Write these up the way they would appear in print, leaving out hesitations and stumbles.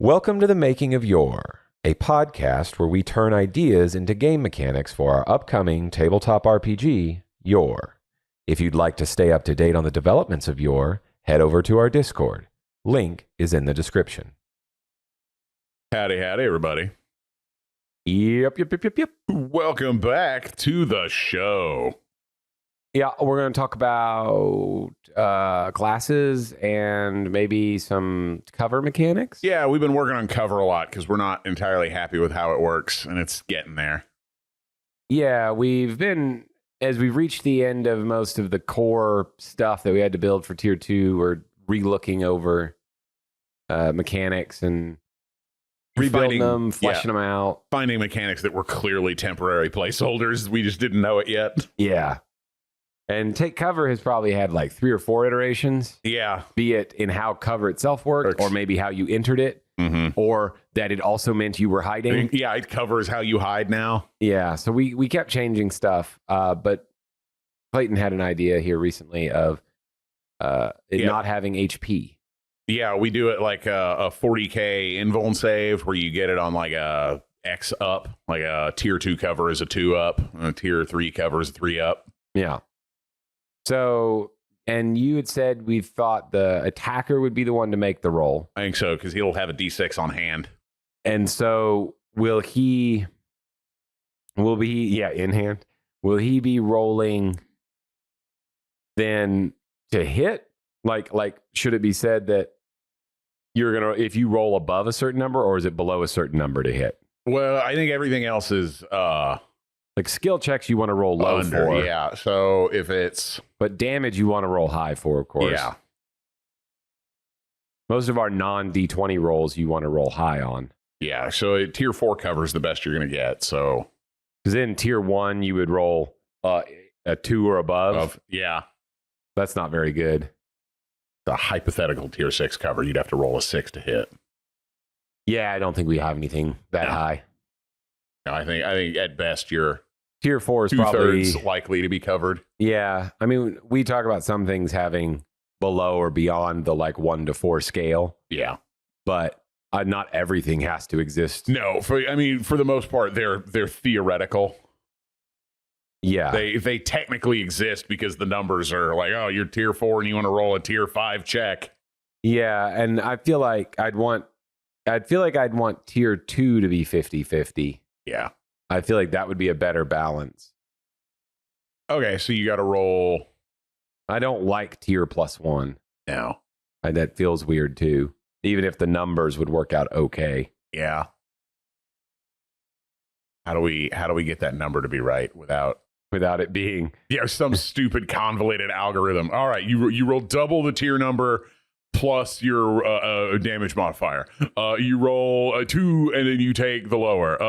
Welcome to the Making of YOR, a podcast where we turn ideas into game mechanics for our upcoming tabletop RPG, YOR. If you'd like to stay up to date on the developments of YOR, head over to our Discord. Link is in the description. Howdy, everybody. Yep. Welcome back to the show. Yeah, we're going to talk about classes and maybe some cover mechanics. Yeah, we've been working on cover a lot because we're not entirely happy with how it works, and it's getting there. Yeah, as we've reached the end of most of the core stuff that we had to build for Tier 2, we're re-looking over mechanics and rebuilding them, fleshing them out. Finding mechanics that were clearly temporary placeholders. We just didn't know it yet. Yeah. And Take Cover has probably had like 3 or 4 iterations. Yeah. Be it in how cover itself worked, or maybe how you entered it, or that it also meant you were hiding. Yeah, it covers how you hide now. Yeah, so we kept changing stuff, but Clayton had an idea here recently of it not having HP. Yeah, we do it like a 40k invuln save where you get it on like a X up, like a tier 2 cover is a 2 up, and a tier 3 cover is a 3 up. Yeah. So, and you had said we thought the attacker would be the one to make the roll. I think so, because he'll have a D6 on hand. And so will he in hand? Will he be rolling then to hit? Like should it be said that if you roll above a certain number, or is it below a certain number to hit? Well, I think everything else is like skill checks you want to roll low for. Yeah. So if it's but damage you want to roll high for, of course. Yeah. Most of our non D20 rolls you want to roll high on. Yeah. So tier 4 cover is the best you're going to get. So because in tier 1 you would roll a 2 or above. Yeah. That's not very good. The hypothetical tier 6 cover, you'd have to roll a 6 to hit. Yeah, I don't think we have anything that high. No, I think at best you're tier 4 is 2/3 probably likely to be covered. Yeah, I mean, we talk about some things having below or beyond the like 1 to 4 scale. Yeah, but not everything has to exist. No, for the most part, they're theoretical. Yeah, they technically exist because the numbers are like, oh, you're tier 4 and you want to roll a tier 5 check. Yeah, and I feel like I'd want tier 2 to be 50-50. Yeah. I feel like that would be a better balance. Okay, so you got to roll. I don't like tier +1. No. That feels weird too, even if the numbers would work out okay. Yeah. How do we get that number to be right without it being some stupid convoluted algorithm? All right, you roll double the tier number plus your damage modifier. You roll a 2 and then you take the lower.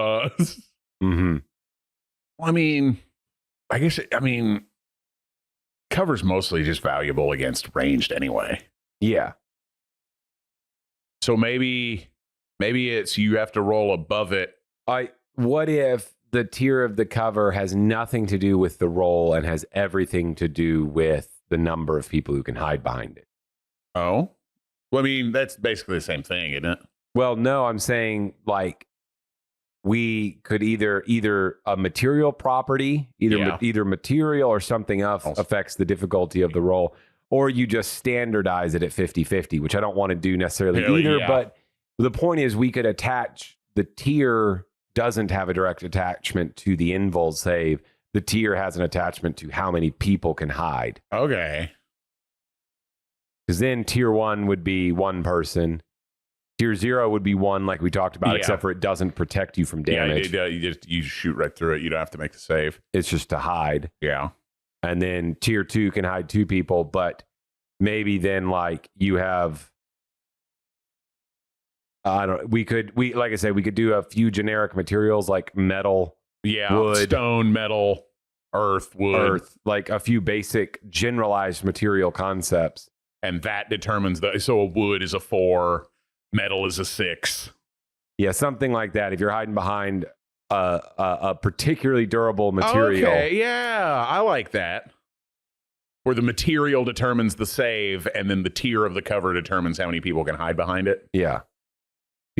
I mean, cover's mostly just valuable against ranged anyway. Yeah. So maybe it's you have to roll above it. What if the tier of the cover has nothing to do with the roll and has everything to do with the number of people who can hide behind it? Oh, well, I mean, that's basically the same thing, isn't it? Well, no, I'm saying like we could either a material property, either material or something else affects the difficulty of the roll, or you just standardize it at 50-50, which I don't want to do necessarily either. Yeah. But the point is we could attach the tier doesn't have a direct attachment to the invul save. The tier has an attachment to how many people can hide. Okay. Because then tier 1 would be 1 person. Tier 0 would be 1, like we talked about, except for it doesn't protect you from damage. Yeah, you shoot right through it. You don't have to make the save. It's just to hide. Yeah. And then tier 2 can hide 2 people, but maybe then like you have we could do a few generic materials like metal, wood, stone, metal, earth, wood, like a few basic generalized material concepts. And that determines so a wood is a 4, metal is a 6. Yeah, something like that. If you're hiding behind a particularly durable material. Okay, yeah, I like that. Where the material determines the save, and then the tier of the cover determines how many people can hide behind it. Yeah.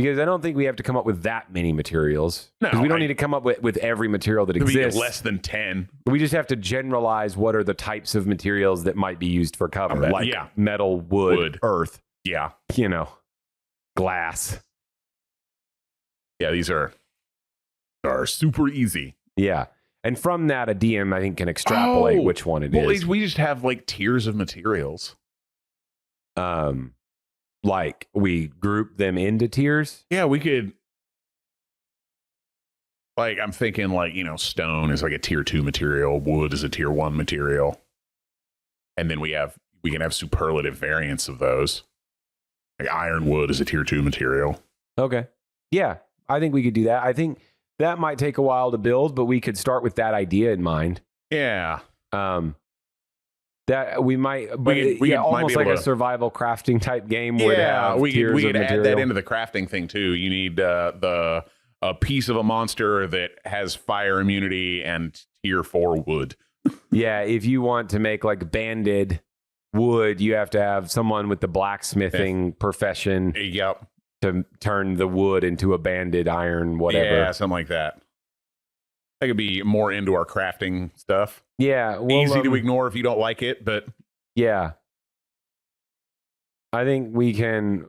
Because I don't think we have to come up with that many materials. No, because we don't need to come up with every material that exists. Less than 10. We just have to generalize what are the types of materials that might be used for cover, like metal, wood, earth. Yeah. Glass. Yeah, these are super easy. Yeah. And from that, a DM, I think, can extrapolate which one it is. We just have like tiers of materials. Like we group them into tiers. Yeah, we could. Like, I'm thinking like, stone is like a tier 2 material. Wood is a tier 1 material. And then we can have superlative variants of those. Like ironwood is a tier 2 material. Okay. Yeah, I think we could do that. I think that might take a while to build, but we could start with that idea in mind. Yeah. That we might, but almost like a survival crafting type game. Yeah, we could add that into the crafting thing too. You need a piece of a monster that has fire immunity and tier 4 wood. Yeah, if you want to make like banded wood, you have to have someone with the blacksmithing profession. Yep. To turn the wood into a banded iron, whatever. Yeah, something like that. That could be more into our crafting stuff. Yeah. Well, easy to ignore if you don't like it, but yeah. I think we can.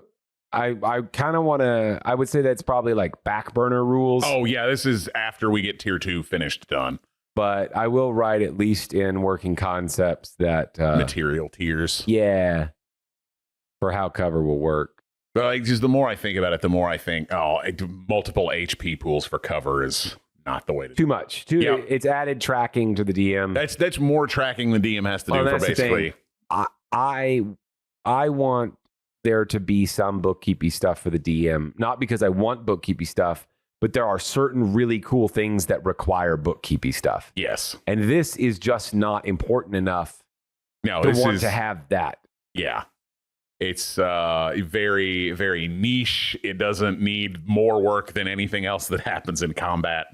I kind of want to. I would say that's probably like back burner rules. Oh yeah, this is after we get tier 2 finished done. But I will write at least in working concepts that material tiers. Yeah. For how cover will work. But like, just the more I think about it, the more I think, multiple HP pools for cover is not the way to do it. Too much. It's added tracking to the DM. That's more tracking the DM has to do for basically. I want there to be some bookkeepy stuff for the DM, not because I want bookkeepy stuff, but there are certain really cool things that require bookkeepy stuff. Yes. And this is just not important enough to have that. Yeah. It's very, very niche. It doesn't need more work than anything else that happens in combat.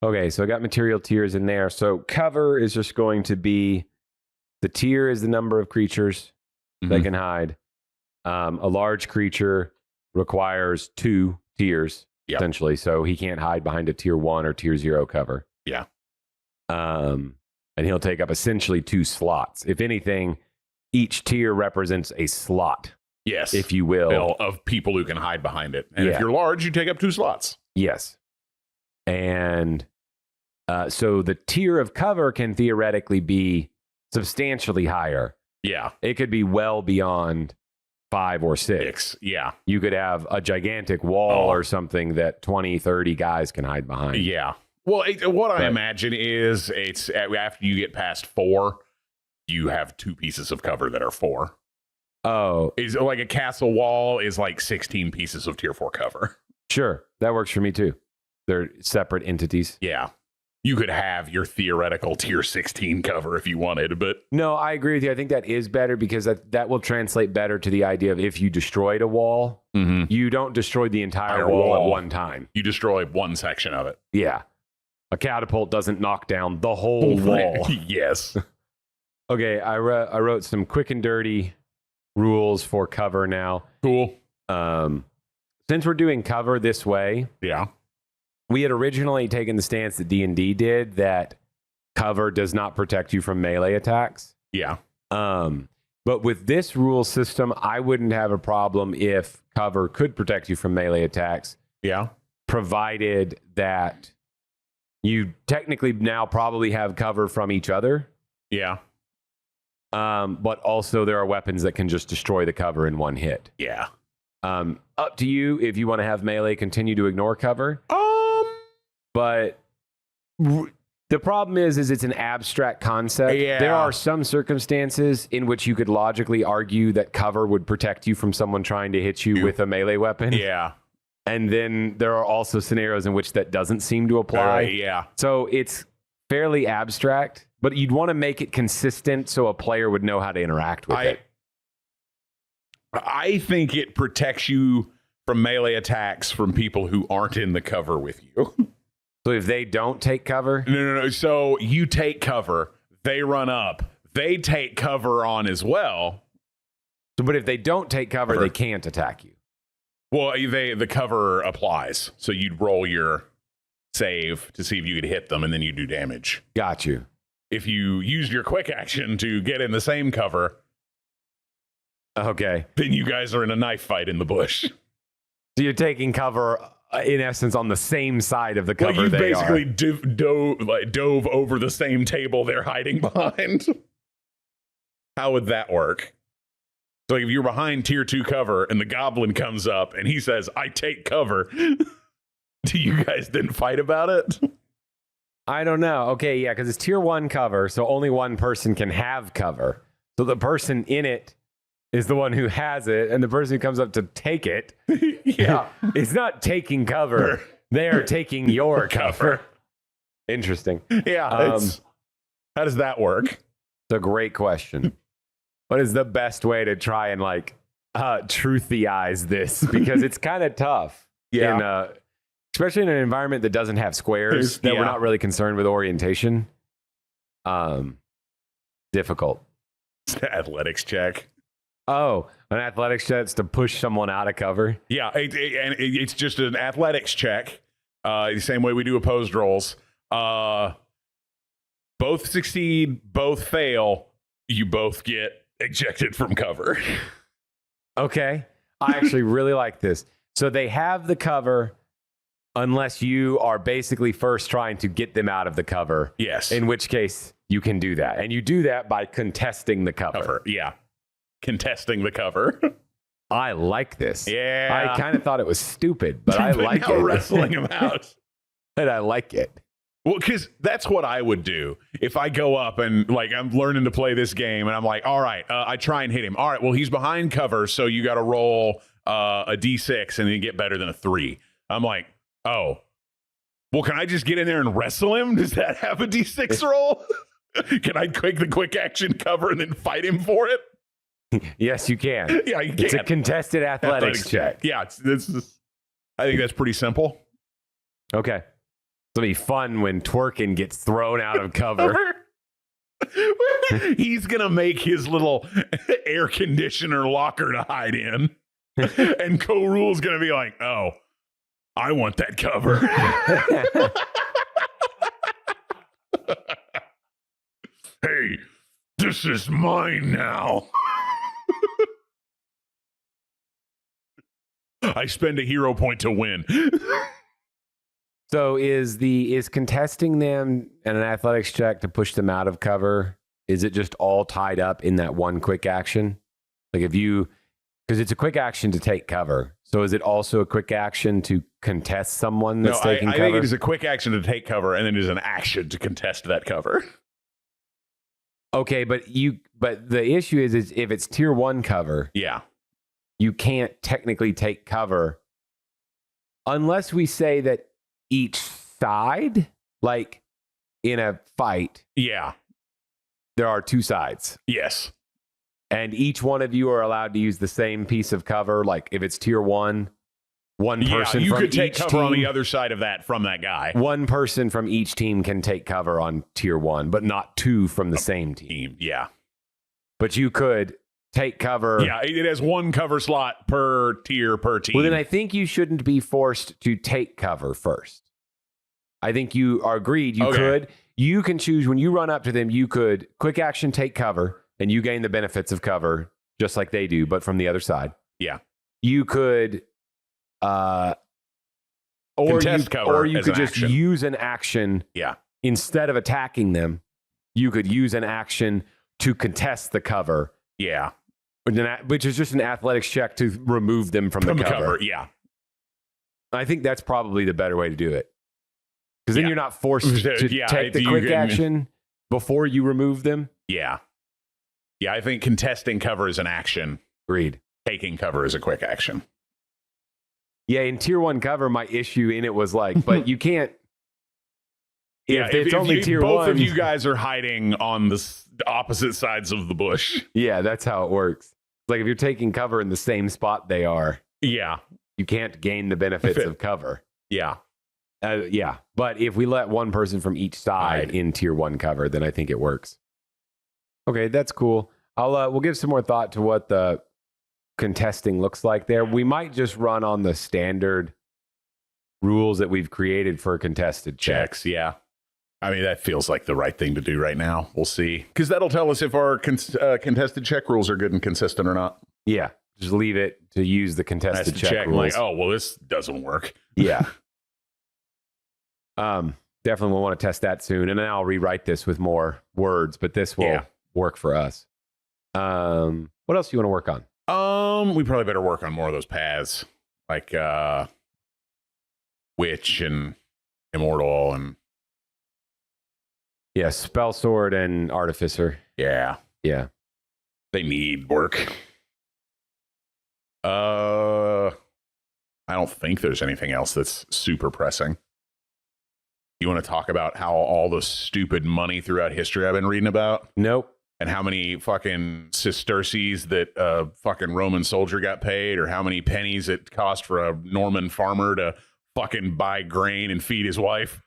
Okay, so I got material tiers in there. So cover is just going to be, the tier is the number of creatures they can hide. A large creature requires 2 tiers, essentially. So he can't hide behind a tier 1 or tier 0 cover. Yeah. And he'll take up essentially 2 slots. If anything, each tier represents a slot. Yes. If you will. Of people who can hide behind it. And if you're large, you take up 2 slots. Yes. And so the tier of cover can theoretically be substantially higher. Yeah. It could be well beyond 5 or 6. Yeah. You could have a gigantic wall or something that 20, 30 guys can hide behind. Yeah. Well, I imagine is it's after you get past 4, you have 2 pieces of cover that are 4. Oh. Is like a castle wall is like 16 pieces of tier 4 cover. Sure. That works for me too. They're separate entities. Yeah. You could have your theoretical tier 16 cover if you wanted, but... No, I agree with you. I think that is better because that will translate better to the idea of if you destroyed a wall, you don't destroy the entire wall at one time. You destroy one section of it. Yeah. A catapult doesn't knock down the whole wall. Yes. Okay, I wrote some quick and dirty rules for cover now. Cool. Since we're doing cover this way... Yeah. We had originally taken the stance that D&D did that cover does not protect you from melee attacks. Yeah. But with this rule system, I wouldn't have a problem if cover could protect you from melee attacks. Yeah. Provided that you technically now probably have cover from each other. Yeah. But also there are weapons that can just destroy the cover in one hit. Yeah. Up to you if you want to have melee continue to ignore cover. But the problem is it's an abstract concept. Yeah. There are some circumstances in which you could logically argue that cover would protect you from someone trying to hit you with a melee weapon. Yeah. And then there are also scenarios in which that doesn't seem to apply. Yeah. So it's fairly abstract, but you'd want to make it consistent so a player would know how to interact with it. I think it protects you from melee attacks from people who aren't in the cover with you. So if they don't take cover? No. So you take cover, they run up, they take cover on as well. But if they don't take cover, they can't attack you. Well, the cover applies, so you'd roll your save to see if you could hit them, and then you do damage. Got you. If you used your quick action to get in the same cover, okay, then you guys are in a knife fight in the bush. So you're taking cover, in essence, on the same side of the cover. Like you basically dove over the same table they're hiding behind. How would that work? So if you're behind tier 2 cover and the goblin comes up and he says, "I take cover," do you guys then fight about it? I don't know. Okay, yeah, because it's tier 1 cover, so only one person can have cover. So the person in it is the one who has it, and the person who comes up to take it, yeah, it's not taking cover. They are taking your cover. Interesting. Yeah. How does that work? It's a great question. What is the best way to try and truthyize this? Because it's kind of tough. Yeah. Especially in an environment that doesn't have squares, that we're not really concerned with orientation. Difficult. It's an athletics check. Oh, an athletics check to push someone out of cover? Yeah, it's just an athletics check. The same way we do opposed rolls. Both succeed, both fail. You both get ejected from cover. Okay. I actually really like this. So they have the cover unless you are basically first trying to get them out of the cover. Yes. In which case you can do that. And you do that by contesting the cover. Yeah. Contesting the cover. I like this. Yeah. I kind of thought it was stupid, but I like it. Wrestling him out. And I like it. Well, because that's what I would do if I go up and I'm learning to play this game and I'm like, all right, I try and hit him. All right, well, he's behind cover, so you got to roll a d6 and then get better than a 3. I'm like, oh, well, can I just get in there and wrestle him? Does that have a d6 roll? Can I the quick action cover and then fight him for it? Yes, you can. Yeah, you can. It's a contested athletics check. Yeah, I think that's pretty simple. Okay. It'll be fun when Twerkin gets thrown out of cover. He's going to make his little air conditioner locker to hide in. And Co-Rule's going to be like, oh, I want that cover. Hey, this is mine now. I spend a hero point to win. So is contesting them in an athletics check to push them out of cover? Is it just all tied up in that one quick action? Like because it's a quick action to take cover. So is it also a quick action to contest someone that's taking cover? I think it is a quick action to take cover, and then it is an action to contest that cover. Okay, but the issue is if it's tier 1 cover, yeah, you can't technically take cover unless we say that each side, like in a fight, yeah, there are 2 sides. Yes. And each one of you are allowed to use the same piece of cover. Like if it's tier 1, one person you from could take each cover team, on the other side of that from that guy. One person from each team can take cover on tier 1, but not 2 from the same team. Yeah. But you could take cover. Yeah, it has 1 cover slot per tier per team. Well, then I think you shouldn't be forced to take cover first. I think you are agreed. You could. You can choose when you run up to them, you could quick action take cover, and you gain the benefits of cover just like they do, but from the other side. Yeah. You could or you could just use an action. Yeah. Instead of attacking them, you could use an action to contest the cover. Yeah. Which is just an athletics check to remove them from the cover. Yeah. I think that's probably the better way to do it. Because then you're not forced to take the quick action before you remove them. Yeah. Yeah, I think contesting cover is an action. Agreed. Taking cover is a quick action. Yeah, in tier 1 cover, my issue in it was but you can't. If it's only tier 1. Both of you guys are hiding on the opposite sides of the bush. Yeah, that's how it works. Like if you're taking cover in the same spot they are. Yeah. You can't gain the benefits of cover. Yeah. Yeah. But if we let one person from each side in tier 1 cover, then I think it works. Okay, that's cool. We'll give some more thought to what the contesting looks like there. We might just run on the standard rules that we've created for contested checks. Yeah. I mean, that feels like the right thing to do right now. We'll see. Because that'll tell us if our contested check rules are good and consistent or not. Yeah. Just leave it to use the contested check rules. Like, oh, well, this doesn't work. Yeah. Definitely we'll want to test that soon. And then I'll rewrite this with more words, but this will work for us. What else do you want to work on? We probably better work on more of those paths. Like Witch and Immortal and Spell Sword and Artificer. Yeah. They need work. I don't think there's anything else that's super pressing. You want to talk about how all the stupid money throughout history I've been reading about? Nope. And how many fucking sesterces that a fucking Roman soldier got paid, or how many pennies it cost for a Norman farmer to fucking buy grain and feed his wife?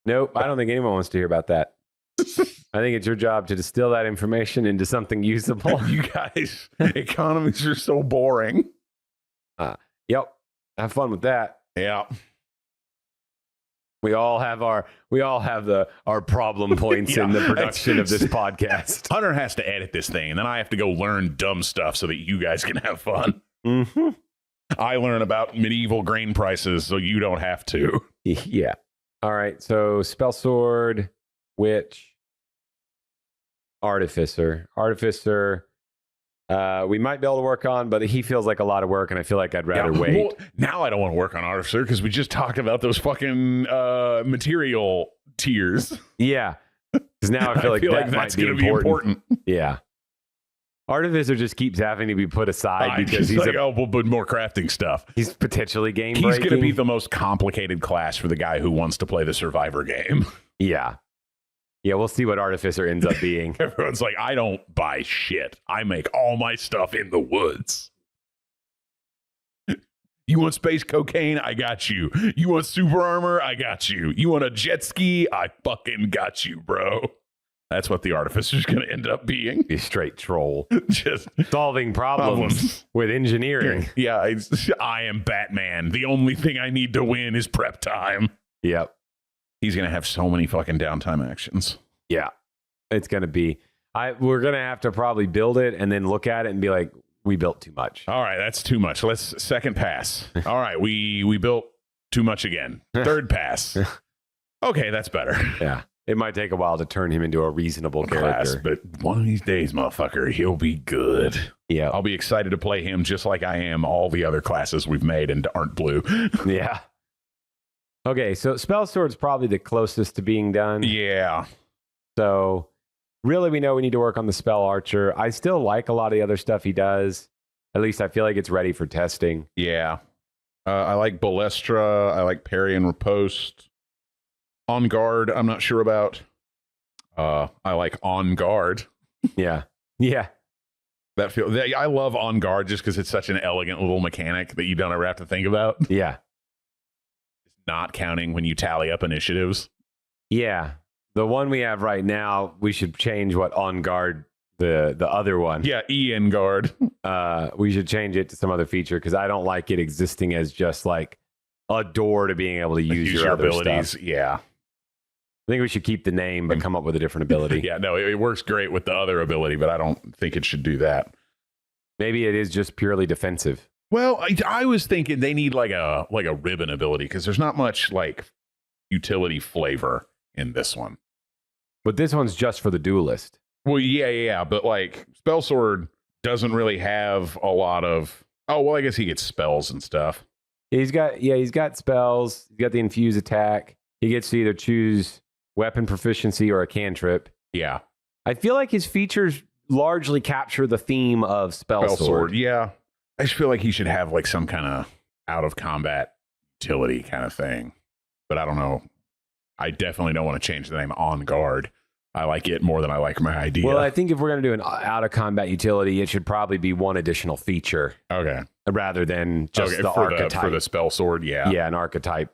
Nope. I don't think anyone wants to hear about that. I think it's your job to distill that information into something usable. You guys, economies are so boring. Yep. Have fun with that. Yeah. We all have our problem points in the production of this podcast. Hunter has to edit this thing, and then I have to go learn dumb stuff so that you guys can have fun. Mm-hmm. I learn about medieval grain prices, so you don't have to. Yeah. All right. So Spell Sword, Witch, Artificer. We might be able to work on, but he feels like a lot of work, and I feel like I'd rather wait. Well, now I don't want to work on Artificer because we just talked about those fucking material tiers. Yeah, because now I feel like that's going to be important. Yeah, Artificer just keeps having to be put aside because he's like, we'll put more crafting stuff. He's potentially game breaking. He's going to be the most complicated class for the guy who wants to play the Survivor game. Yeah, we'll see what Artificer ends up being. Everyone's like, I don't buy shit. I make all my stuff in the woods. You want space cocaine? I got you. You want super armor? I got you. You want a jet ski? I fucking got you, bro. That's what the Artificer's going to end up being. A straight troll. Just solving problems with engineering. Yeah, I am Batman. The only thing I need to win is prep time. Yep. He's going to have so many fucking downtime actions. Yeah. It's going to be... we're going to have to probably build it and then look at it and be like, we built too much. All right, that's too much. Let's second pass. All right, we built too much again. Third pass. Okay, that's better. Yeah. It might take a while to turn him into a reasonable character. But one of these days, motherfucker, he'll be good. Yeah. I'll be excited to play him just like I am all the other classes we've made and aren't blue. Yeah. Okay, so Spell Sword's probably the closest to being done. Yeah. So really we know we need to work on the Spell Archer. I still like a lot of the other stuff he does. At least I feel like it's ready for testing. Yeah. I like Balestra. I like Parry and Riposte. On Guard, I'm not sure about. I like On Guard. Yeah. I love On Guard just because it's such an elegant little mechanic that you don't ever have to think about. Yeah. Not counting when you tally up initiatives. Yeah. The one we have right now, we should change what On Guard, the other one. Yeah, EN Guard. We should change it to some other feature because I don't like it existing as just like a door to being able to use your other abilities. Stuff. Yeah. I think we should keep the name, but come up with a different ability. Yeah, no, it works great with the other ability, but I don't think it should do that. Maybe it is just purely defensive. Well, I was thinking they need like a ribbon ability because there's not much like utility flavor in this one. But this one's just for the duelist. Well, yeah, but like Spell Sword doesn't really have a lot of. Oh, well, I guess he gets spells and stuff. He's got spells. He's got the infuse attack. He gets to either choose weapon proficiency or a cantrip. Yeah, I feel like his features largely capture the theme of Spell Sword. Yeah. I just feel like he should have like some kind of out of combat utility kind of thing. But I don't know. I definitely don't want to change the name On Guard. I like it more than I like my idea. Well, I think if we're going to do an out of combat utility, it should probably be one additional feature. Okay. Rather than just the archetype. For the Spell Sword, yeah. Yeah, an archetype.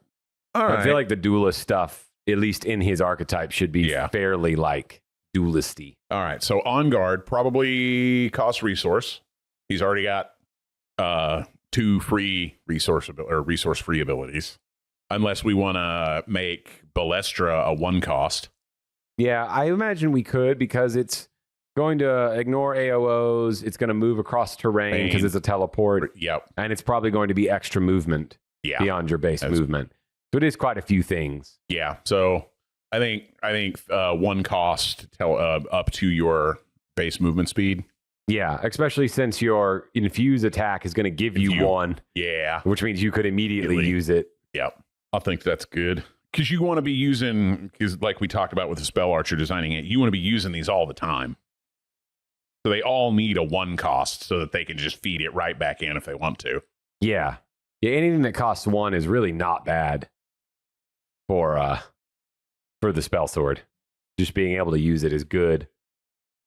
All right. I feel like the duelist stuff, at least in his archetype, should be fairly like duelisty. All right. So On Guard probably costs resource. He's already got 2 free resource free abilities, unless we want to make Balestra a 1 cost. Yeah, I imagine we could, because it's going to ignore AOOs. It's going to move across terrain because it's a teleport. Yep. And it's probably going to be extra movement beyond your base movement. So it is quite a few things. Yeah. So I think 1 cost up to your base movement speed. Yeah, especially since your infuse attack is going to give you 1. Yeah. Which means you could immediately use it. Yep. I think that's good. Because you want to be using, because like we talked about with the spell archer designing it, you want to be using these all the time. So they all need a 1 cost so that they can just feed it right back in if they want to. Yeah. Yeah, anything that costs 1 is really not bad for the spell sword. Just being able to use it is good.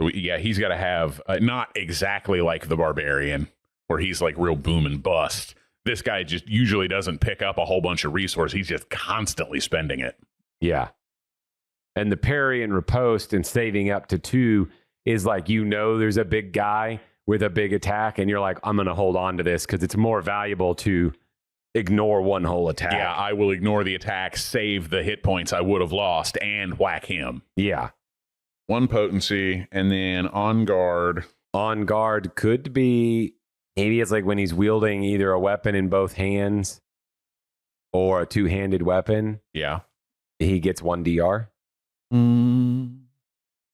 Yeah, he's got to have, not exactly like the barbarian, where he's like real boom and bust. This guy just usually doesn't pick up a whole bunch of resources. He's just constantly spending it. Yeah. And the parry and riposte and saving up to 2 is like, there's a big guy with a big attack, and you're like, I'm going to hold on to this because it's more valuable to ignore one whole attack. Yeah, I will ignore the attack, save the hit points I would have lost, and whack him. Yeah. 1 potency, and then on guard. On guard could be, maybe it's like when he's wielding either a weapon in both hands or a 2-handed weapon. Yeah. He gets 1 DR.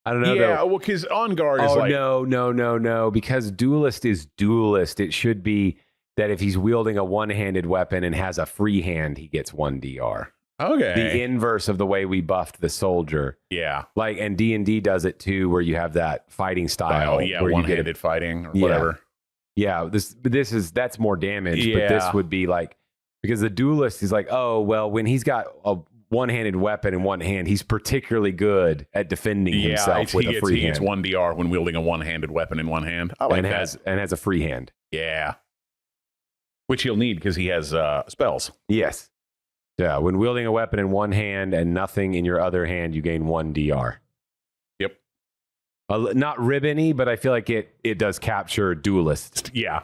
I don't know. Yeah, well, because on guard is like... No. Because duelist is duelist. It should be that if he's wielding a 1-handed weapon and has a free hand, he gets 1 DR. Okay. The inverse of the way we buffed the soldier. Yeah. Like, and D&D does it too, where you have that fighting style. Yeah, where one-handed fighting or whatever. Yeah, that's more damage. Yeah. But this would be like, because the duelist is like, oh, well, when he's got a 1-handed weapon in one hand, he's particularly good at defending himself with a free hand. He gets 1 DR when wielding a 1-handed weapon in one hand. I like that. And has a free hand. Yeah. Which he'll need because he has spells. Yes. Yeah, when wielding a weapon in one hand and nothing in your other hand, you gain 1 DR. Yep. Not ribbony, but I feel like it does capture duelist. Yeah.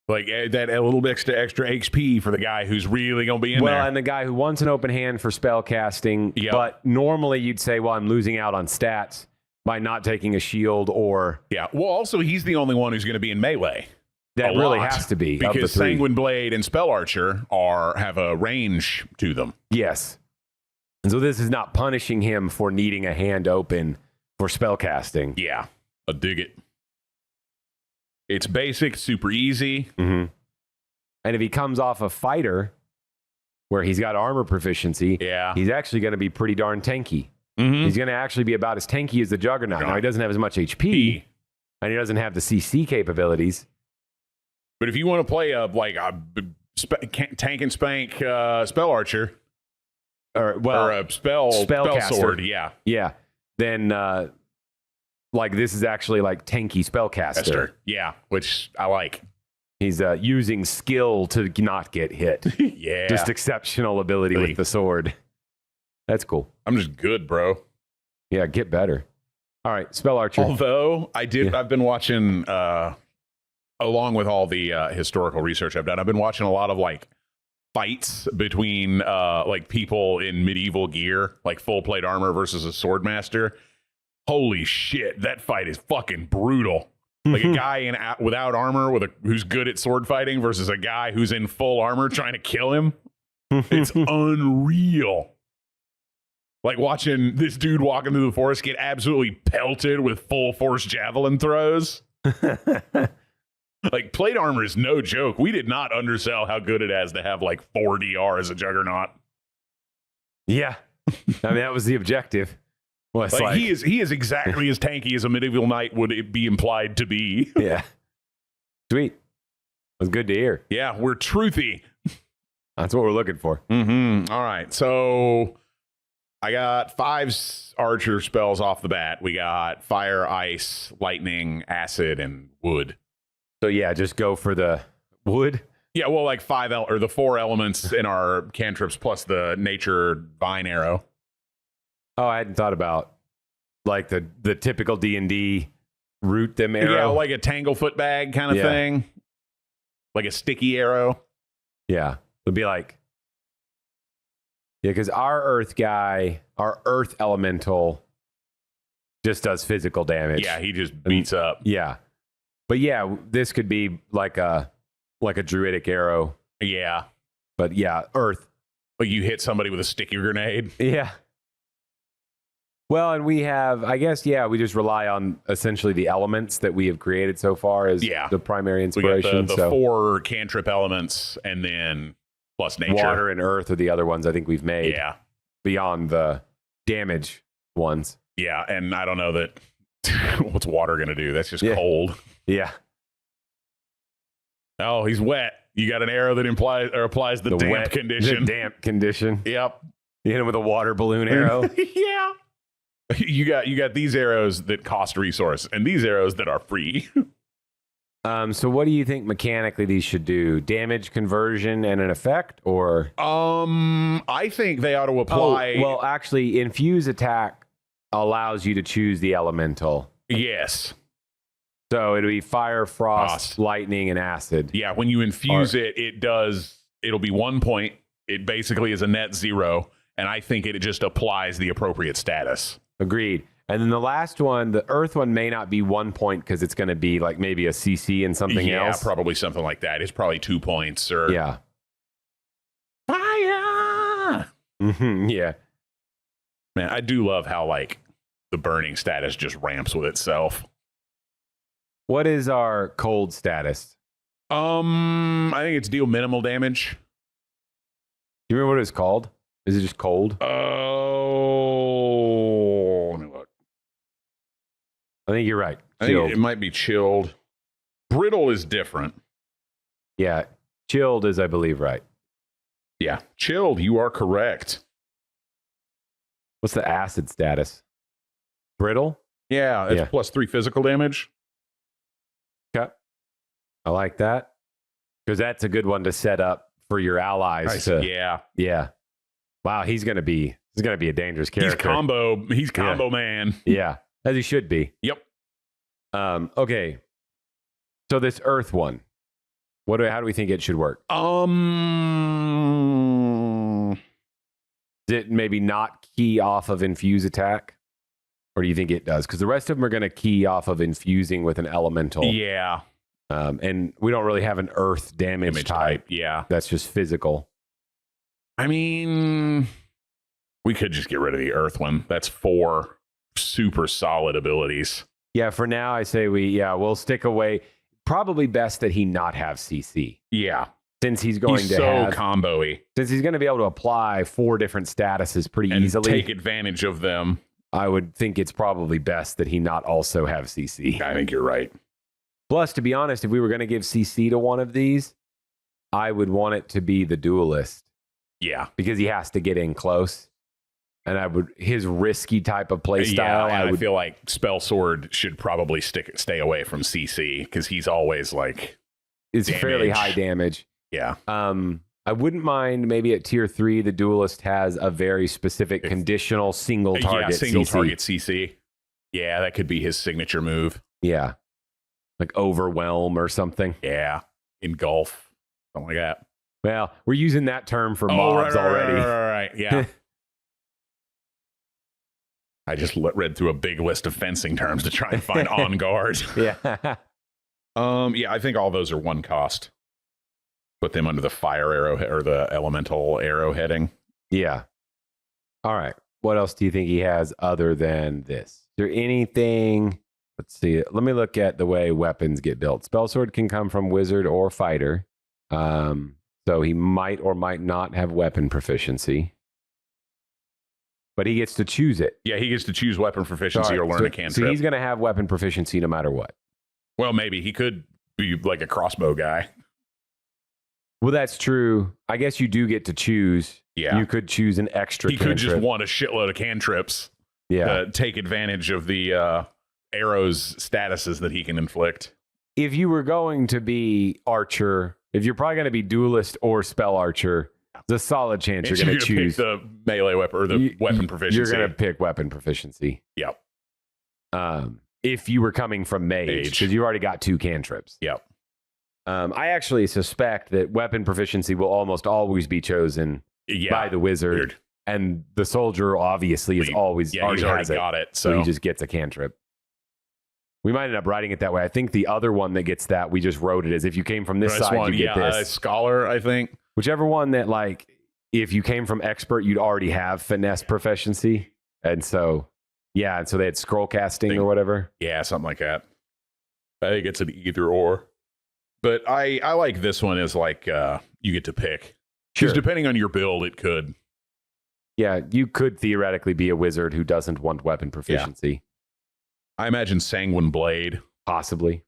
Like that a little bit extra HP for the guy who's really going to be in there. Well, and the guy who wants an open hand for spell casting, but normally you'd say, well, I'm losing out on stats by not taking a shield or... Yeah, well, also, he's the only one who's going to be in melee. That really has to be. Because Sanguine Blade and Spell Archer have a range to them. Yes. And so this is not punishing him for needing a hand open for spell casting. Yeah, I dig it. It's basic, super easy. Mm-hmm. And if he comes off a fighter where he's got armor proficiency, he's actually going to be pretty darn tanky. Mm-hmm. He's going to actually be about as tanky as the Juggernaut. Now, he doesn't have as much HP, and he doesn't have the CC capabilities. But if you want to play a tank and spank spell archer, or a spell sword, then like this is actually like tanky spellcaster. Yeah, which I like. He's using skill to not get hit. Yeah, just exceptional ability with the sword. That's cool. I'm just good, bro. Yeah, get better. All right, spell archer. Although I've been watching. Along with all the historical research I've done, I've been watching a lot of like fights between like people in medieval gear, like full plate armor versus a swordmaster. Holy shit, that fight is fucking brutal. Like a guy without armor who's good at sword fighting versus a guy who's in full armor trying to kill him. It's unreal. Like watching this dude walking through the forest get absolutely pelted with full force javelin throws. Like, plate armor is no joke. We did not undersell how good it has to have, like, 4 DR as a Juggernaut. Yeah. I mean, that was the objective. Well, like, he is exactly as tanky as a medieval knight would be implied to be. Yeah. Sweet. It was good to hear. Yeah, we're truthy. That's what we're looking for. Mm-hmm. All right, so I got 5 archer spells off the bat. We got fire, ice, lightning, acid, and wood. So yeah, just go for the wood. Yeah, well, like the 4 elements in our cantrips plus the nature vine arrow. Oh, I hadn't thought about like the typical D&D root them arrow. Yeah, like a tanglefoot bag kind of thing. like a sticky arrow. Yeah. It'd be like, yeah, because our Earth guy, our Earth elemental just does physical damage. Yeah, he just beats up. Yeah. But yeah, this could be like a druidic arrow. Yeah. But yeah, Earth. Like you hit somebody with a sticky grenade. Yeah. Well, and we have, I guess, yeah, we just rely on essentially the elements that we have created so far as the primary inspiration. We got the 4 cantrip elements and then plus nature. Water and earth are the other ones I think we've made. Yeah. Beyond the damage ones. Yeah, and I don't know that what's water going to do? That's just cold. Yeah. Oh, he's wet. You got an arrow that applies the damp condition. The damp condition. Yep. You hit him with a water balloon arrow. Yeah. You got these arrows that cost resource and these arrows that are free. So what do you think mechanically these should do? Damage conversion and an effect, or? I think they ought to apply. Oh, well, actually, infuse attack allows you to choose the elemental. Yes. So it'll be fire, frost, lightning, and acid. Yeah, when you infuse it'll be 1 point. It basically is a net 0, and I think it just applies the appropriate status. Agreed. And then the last one, the earth one, may not be 1 point because it's going to be like maybe a CC and something else. Yeah, probably something like that. It's probably 2 points or fire. Yeah. Man, I do love how like the burning status just ramps with itself. What is our cold status? I think it's deal minimal damage. Do you remember what it's called? Is it just cold? Oh, let me look. I think you're right. I think it might be chilled. Brittle is different. Yeah, chilled is, I believe, right. Yeah, chilled. You are correct. What's the acid status? Brittle? Yeah, it's +3 physical damage. Okay. I like that. Because that's a good one to set up for your allies. Yeah. Wow, he's gonna be a dangerous character. He's combo man. Yeah. As he should be. Yep. Okay. So this earth one. How do we think it should work? Did it maybe not key off of infuse attack? Or do you think it does? Because the rest of them are going to key off of infusing with an elemental. Yeah. And we don't really have an earth damage type. Yeah. That's just physical. I mean, we could just get rid of the earth one. That's 4 super solid abilities. Yeah, for now, I say we'll stick away. Probably best that he not have CC. Yeah. Since he's going to have combo-y. Since he's going to be able to apply 4 different statuses pretty easily. Take advantage of them. I would think it's probably best that he not also have CC. I think you're right. Plus, to be honest, if we were going to give CC to one of these, I would want it to be the duelist. Yeah. Because he has to get in close. And his risky type of play style. I feel like Spell Sword should probably stay away from CC because he's always like it's fairly high damage. Yeah. I wouldn't mind maybe at tier 3 the duelist has a very specific conditional single target CC. Yeah, that could be his signature move. Yeah. Like overwhelm or something. Yeah. Engulf. Something like that. Well, we're using that term for mobs already. Right. Yeah. I just read through a big list of fencing terms to try and find on guard. Yeah. I think all those are 1 cost. Put them under the fire arrow or the elemental arrow heading. Yeah. All right. What else do you think he has other than this? Is there anything? Let's see. Let me look at the way weapons get built. Spell Sword can come from wizard or fighter. So he might or might not have weapon proficiency. But he gets to choose it. Yeah, he gets to choose weapon proficiency or learn a cantrip. So he's going to have weapon proficiency no matter what. Well, maybe. He could be like a crossbow guy. Well, that's true. I guess you do get to choose. Yeah. You could choose an extra cantrip. Could just want a shitload of cantrips. Yeah. To take advantage of the arrows statuses that he can inflict. If you were going to be archer, if you're probably going to be duelist or spell archer, there's a solid chance you're going to choose pick the melee weapon or the weapon proficiency. You're going to pick weapon proficiency. Yep. If you were coming from mage, because you already got 2 cantrips. Yep. I actually suspect that weapon proficiency will almost always be chosen by the wizard. Weird. And the soldier obviously is always already got it. So he just gets a cantrip. We might end up writing it that way. I think the other one that gets that, we just wrote it as if you came from this side, you get this. Scholar, I think. Whichever one that, like, if you came from expert, you'd already have finesse proficiency. And so, yeah, and so they had scroll casting or whatever. Yeah, something like that. I think it's an either or. But I like this one as like you get to pick. Because depending on your build, it could. Yeah, you could theoretically be a wizard who doesn't want weapon proficiency. Yeah. I imagine Sanguine Blade. Possibly.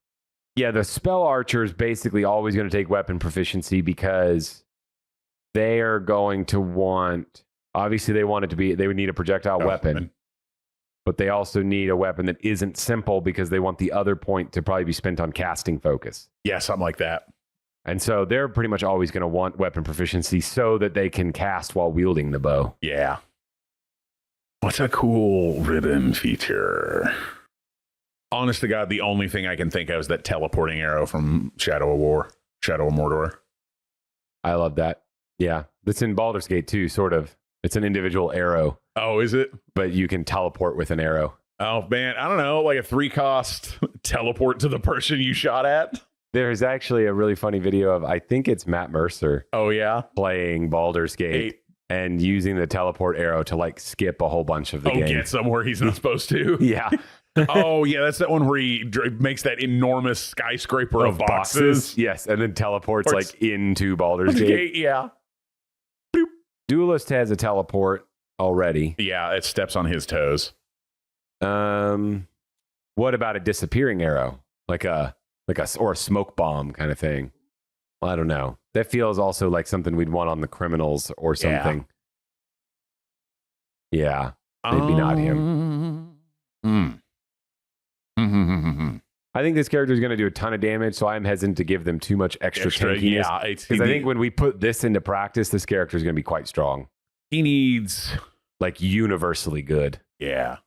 Yeah, the spell archer is basically always going to take weapon proficiency because they are going to want, obviously they want it to be, they would need a projectile weapon, but they also need a weapon that isn't simple because they want the other point to probably be spent on casting focus. Yeah, something like that. And so they're pretty much always going to want weapon proficiency so that they can cast while wielding the bow. Yeah. What's a cool ribbon feature? Honest to God, the only thing I can think of is that teleporting arrow from Shadow of Mordor. I love that. Yeah. That's in Baldur's Gate too, sort of. It's an individual arrow. Oh, is it? But you can teleport with an arrow. Oh, man. I don't know. Like a 3-cost teleport to the person you shot at. There's actually a really funny video of, I think it's Matt Mercer. Oh, yeah? Playing Baldur's Gate and using the teleport arrow to like skip a whole bunch of the game. Get somewhere he's not supposed to. Yeah. Oh, yeah, that's that one where he makes that enormous skyscraper of boxes. Yes, and then teleports like into Baldur's Gate. Yeah. Boop. Duelist has a teleport already. Yeah, it steps on his toes. What about a disappearing arrow? Like a smoke bomb kind of thing? Well, I don't know. That feels also like something we'd want on the criminals or something. Yeah, maybe not him. I think this character is going to do a ton of damage, so I'm hesitant to give them too much extra tankiness. Yeah, because I think when we put this into practice, this character is going to be quite strong. He needs like universally good. Yeah.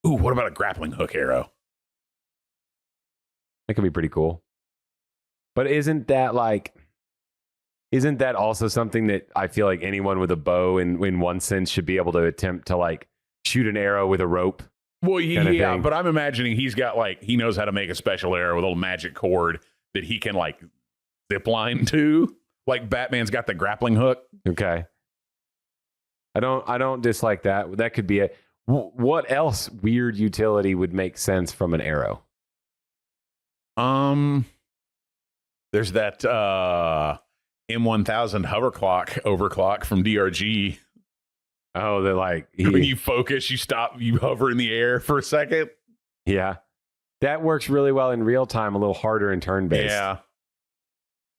Ooh, what about a grappling hook arrow? That could be pretty cool. But isn't that also something that I feel like anyone with a bow in one sense should be able to attempt to like shoot an arrow with a rope? Well, yeah, but I'm imagining he's got like, he knows how to make a special arrow with a little magic cord that he can like zip line to. Like Batman's got the grappling hook. Okay. I don't dislike that. That could be it. What else weird utility would make sense from an arrow? There's that M1000 overclock from DRG. Oh, they're like when you focus, you stop, you hover in the air for a second. Yeah, that works really well in real time. A little harder in turn based. Yeah.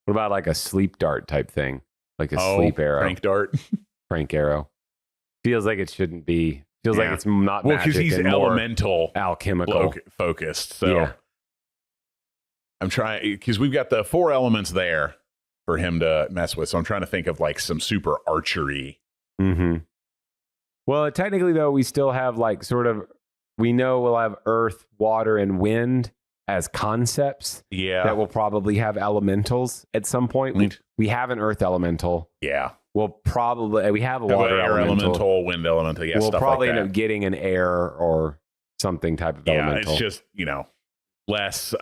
What about like a sleep dart type thing, like a sleep arrow, prank dart, prank arrow? Feels like it shouldn't be. Feels like it's not well because he's elemental, alchemical focused. So yeah. I'm trying because we've got the 4 elements there for him to mess with. So I'm trying to think of like some super archery. Mm-hmm. Well, technically, though, we still have like sort of, we know we'll have earth, water, and wind as concepts. Yeah. That will probably have elementals at some point. We have an earth elemental. Yeah. We have a water elemental, wind elemental. Yeah. We'll stuff probably like end up getting an air or something type of elemental. It's just, less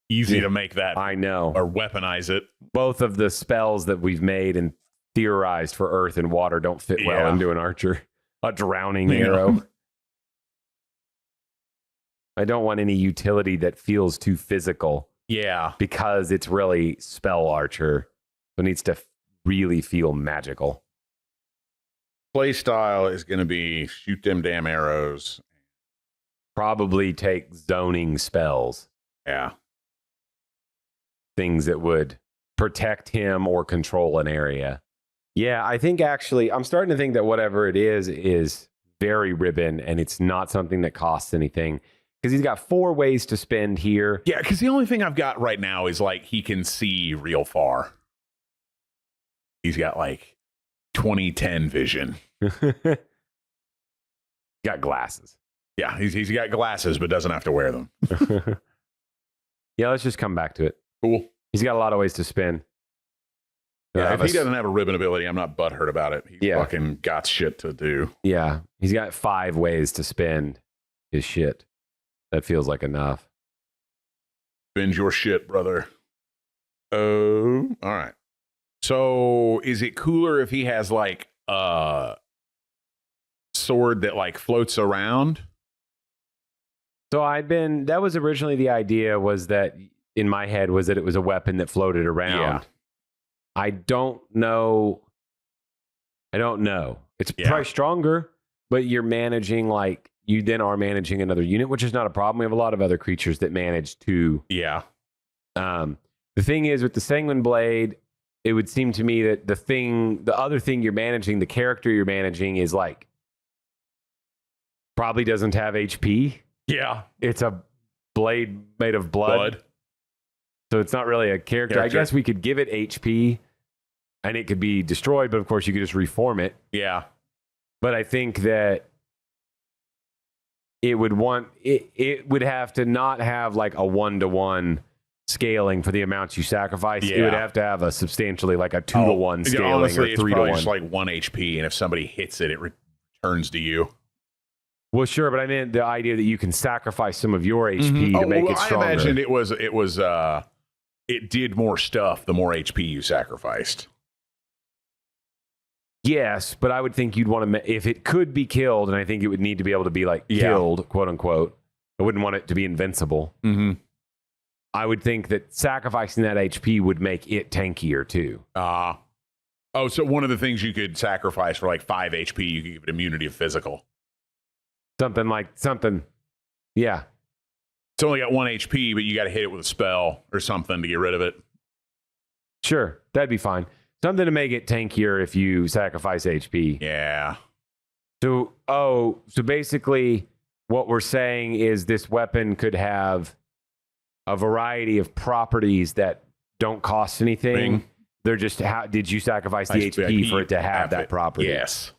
easy to make that. I know. Or weaponize it. Both of the spells that we've made and theorized for earth and water don't fit well into an archer. A drowning arrow. I don't want any utility that feels too physical. Yeah. Because it's really spell archer. So it needs to really feel magical. Play style is going to be shoot them damn arrows. Probably take zoning spells. Yeah. Things that would protect him or control an area. Yeah, I think actually, I'm starting to think that whatever it is very ribbon, and it's not something that costs anything. Because he's got 4 ways to spend here. Yeah, because the only thing I've got right now is like he can see real far. He's got like 2010 vision. Got glasses. Yeah, he's got glasses, but doesn't have to wear them. Yeah, let's just come back to it. Cool. He's got a lot of ways to spin. Yeah, if he doesn't have a ribbon ability, I'm not butthurt about it. He's fucking got shit to do. Yeah, he's got 5 ways to spend his shit. That feels like enough. Spend your shit, brother. Oh, all right. So is it cooler if he has like a sword that like floats around? So that was originally the idea, was that in my head was that it was a weapon that floated around. Yeah. I don't know. It's probably stronger, but you then are managing another unit, which is not a problem. We have a lot of other creatures that manage to. Yeah. The thing is, with the Sanguine Blade, it would seem to me that the other thing you're managing, the character you're managing, is like probably doesn't have HP. Yeah. It's a blade made of blood. So it's not really a character. I guess we could give it HP and it could be destroyed, but of course you could just reform it. Yeah. But I think that it would have to not have like a 1-to-1 scaling for the amounts you sacrifice. Yeah. It would have to have a substantially like a 2-to-1 scaling, honestly, or 3-to-1. It's like 1 HP, and if somebody hits it, it returns to you. Well, sure, but I meant the idea that you can sacrifice some of your HP to make it stronger. I imagined it did more stuff the more HP you sacrificed. Yes, but I would think you'd want to, if it could be killed, and I think it would need to be able to be like killed, quote unquote. I wouldn't want it to be invincible. Mm-hmm. I would think that sacrificing that HP would make it tankier too. So one of the things you could sacrifice for like 5 HP, you could give it immunity of physical. Something. Yeah. It's only got 1 HP, but you got to hit it with a spell or something to get rid of it. Sure, that'd be fine. Something to make it tankier if you sacrifice HP. Yeah. So basically what we're saying is this weapon could have a variety of properties that don't cost anything. They're just, did you sacrifice the HP for it to have that property? Yes.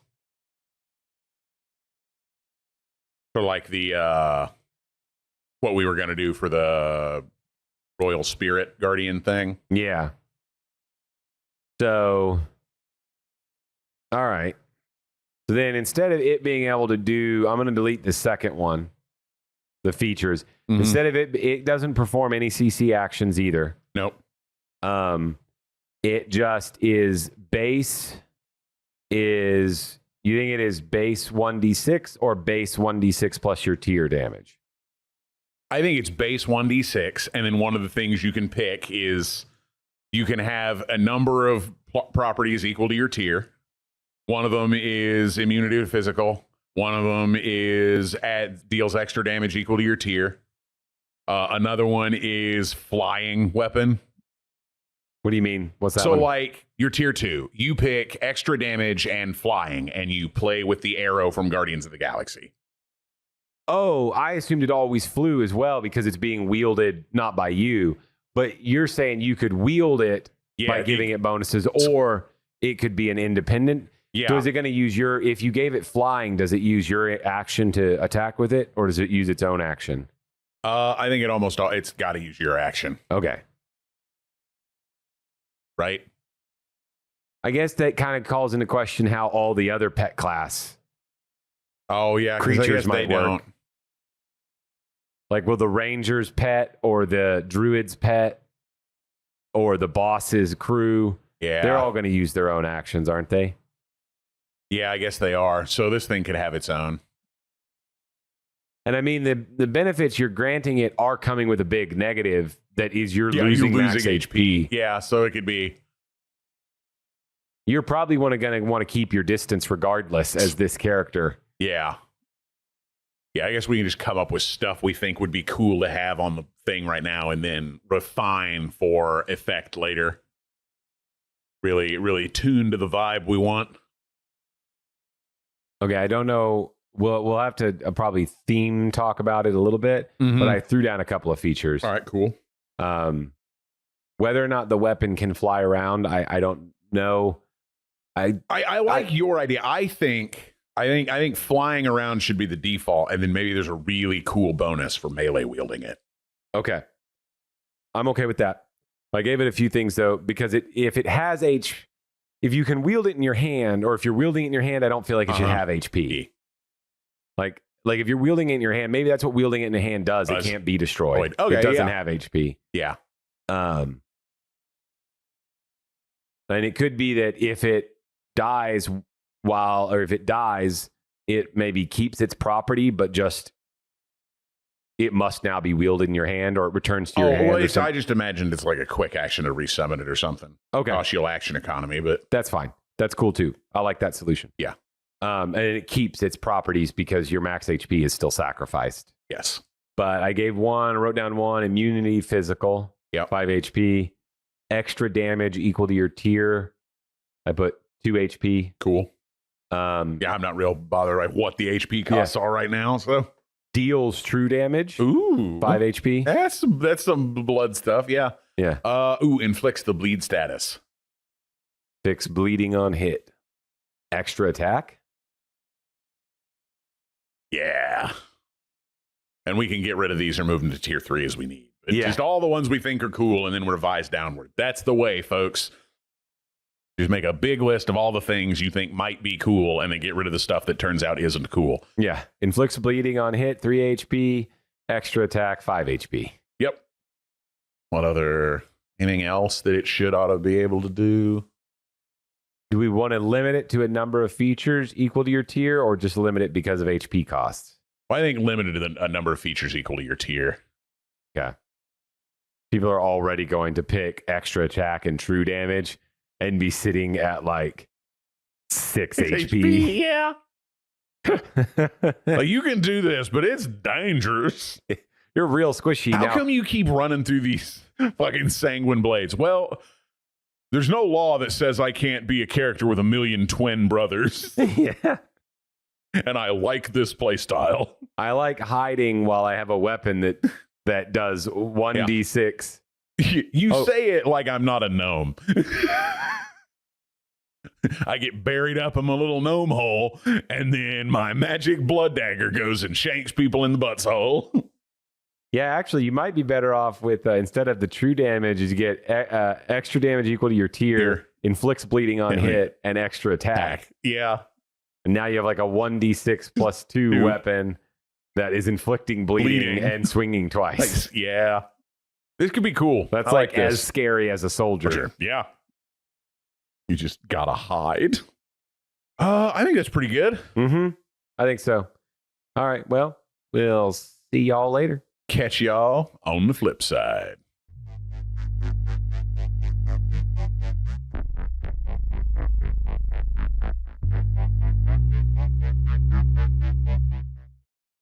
For like the, what we were going to do for the Royal Spirit Guardian thing. Yeah. So, all right. So then instead of it being able to do, I'm going to delete the second one, the features. Mm-hmm. Instead of it doesn't perform any CC actions either. Nope. It just is base is, you think it is base 1d6 or base 1d6 plus your tier damage? I think it's base 1d6, and then one of the things you can pick is you can have a number of properties equal to your tier. One of them is immunity to physical. One of them is deals extra damage equal to your tier. Another one is flying weapon. What do you mean? What's that? So one? like your tier 2, you pick extra damage and flying, and you play with the arrow from Guardians of the Galaxy. Oh, I assumed it always flew as well because it's being wielded not by you, but you're saying you could wield it by giving it bonuses, or it could be an independent. Yeah. So is it going to use if you gave it flying, does it use your action to attack with it, or does it use its own action? I think it's got to use your action. Okay. Right? I guess that kind of calls into question how all the other pet class creatures might work. Don't. Like, will the ranger's pet or the druid's pet or the boss's crew, they're all going to use their own actions, aren't they? Yeah, I guess they are. So this thing could have its own. And I mean, the benefits you're granting it are coming with a big negative that is you're losing max HP. Yeah, so it could be. You're probably going to want to keep your distance regardless as this character. Yeah. Yeah, I guess we can just come up with stuff we think would be cool to have on the thing right now and then refine for effect later. Really, really tune to the vibe we want. Okay, I don't know. We'll have to probably theme talk about it a little bit, but I threw down a couple of features. All right, cool. Whether or not the weapon can fly around, I don't know. I like your idea. I think flying around should be the default, and then maybe there's a really cool bonus for melee wielding it. Okay. I'm okay with that. I gave it a few things though, because if it has if you can wield it in your hand, or if you're wielding it in your hand, I don't feel like it should have HP. Like if you're wielding it in your hand, maybe that's what wielding it in the hand does. It can't be destroyed. Okay, it doesn't have HP. Yeah. And it could be that if it dies it maybe keeps its property, but just it must now be wielded in your hand, or it returns to your hand. I just imagined it's like a quick action to resummon it or something. Okay. Cost-you action economy, but that's fine. That's cool too. I like that solution. Yeah. And it keeps its properties because your max HP is still sacrificed. Yes. But I wrote down 1, immunity physical. Yep. 5 HP. Extra damage equal to your tier. I put 2 HP. Cool. I'm not real bothered by what the HP costs are right now, so. Deals true damage. Ooh. 5 HP. That's some blood stuff, yeah. Yeah. Inflicts the bleed status. Fix bleeding on hit. Extra attack. Yeah. And we can get rid of these or move them to tier 3 as we need. Just all the ones we think are cool and then revise downward. That's the way, folks. Just make a big list of all the things you think might be cool and then get rid of the stuff that turns out isn't cool. Yeah. Inflicts bleeding on hit, 3 HP. Extra attack, 5 HP. Yep. Anything else that it ought to be able to do? Do we want to limit it to a number of features equal to your tier, or just limit it because of HP costs? Well, I think limited to a number of features equal to your tier. Yeah. People are already going to pick extra attack and true damage and be sitting at like 6 HP. Yeah. Like, you can do this, but it's dangerous. You're real squishy. How come you keep running through these fucking sanguine blades? Well, there's no law that says I can't be a character with 1 million twin brothers. Yeah. And I like this play style. I like hiding while I have a weapon that does 1d6. You say it like I'm not a gnome. I get buried up in my little gnome hole, and then my magic blood dagger goes and shanks people in the butthole. Yeah, actually, you might be better off with, instead of the true damage, is you get extra damage equal to your tier, inflicts bleeding on hit, and extra attack. Yeah. And now you have like a 1d6 plus 2 weapon that is inflicting bleeding and swinging twice. Yeah. This could be cool. That's like as scary as a soldier. Sure. Yeah. You just gotta hide. I think that's pretty good. Mm-hmm. I think so. All right. Well, we'll see y'all later. Catch y'all on the flip side.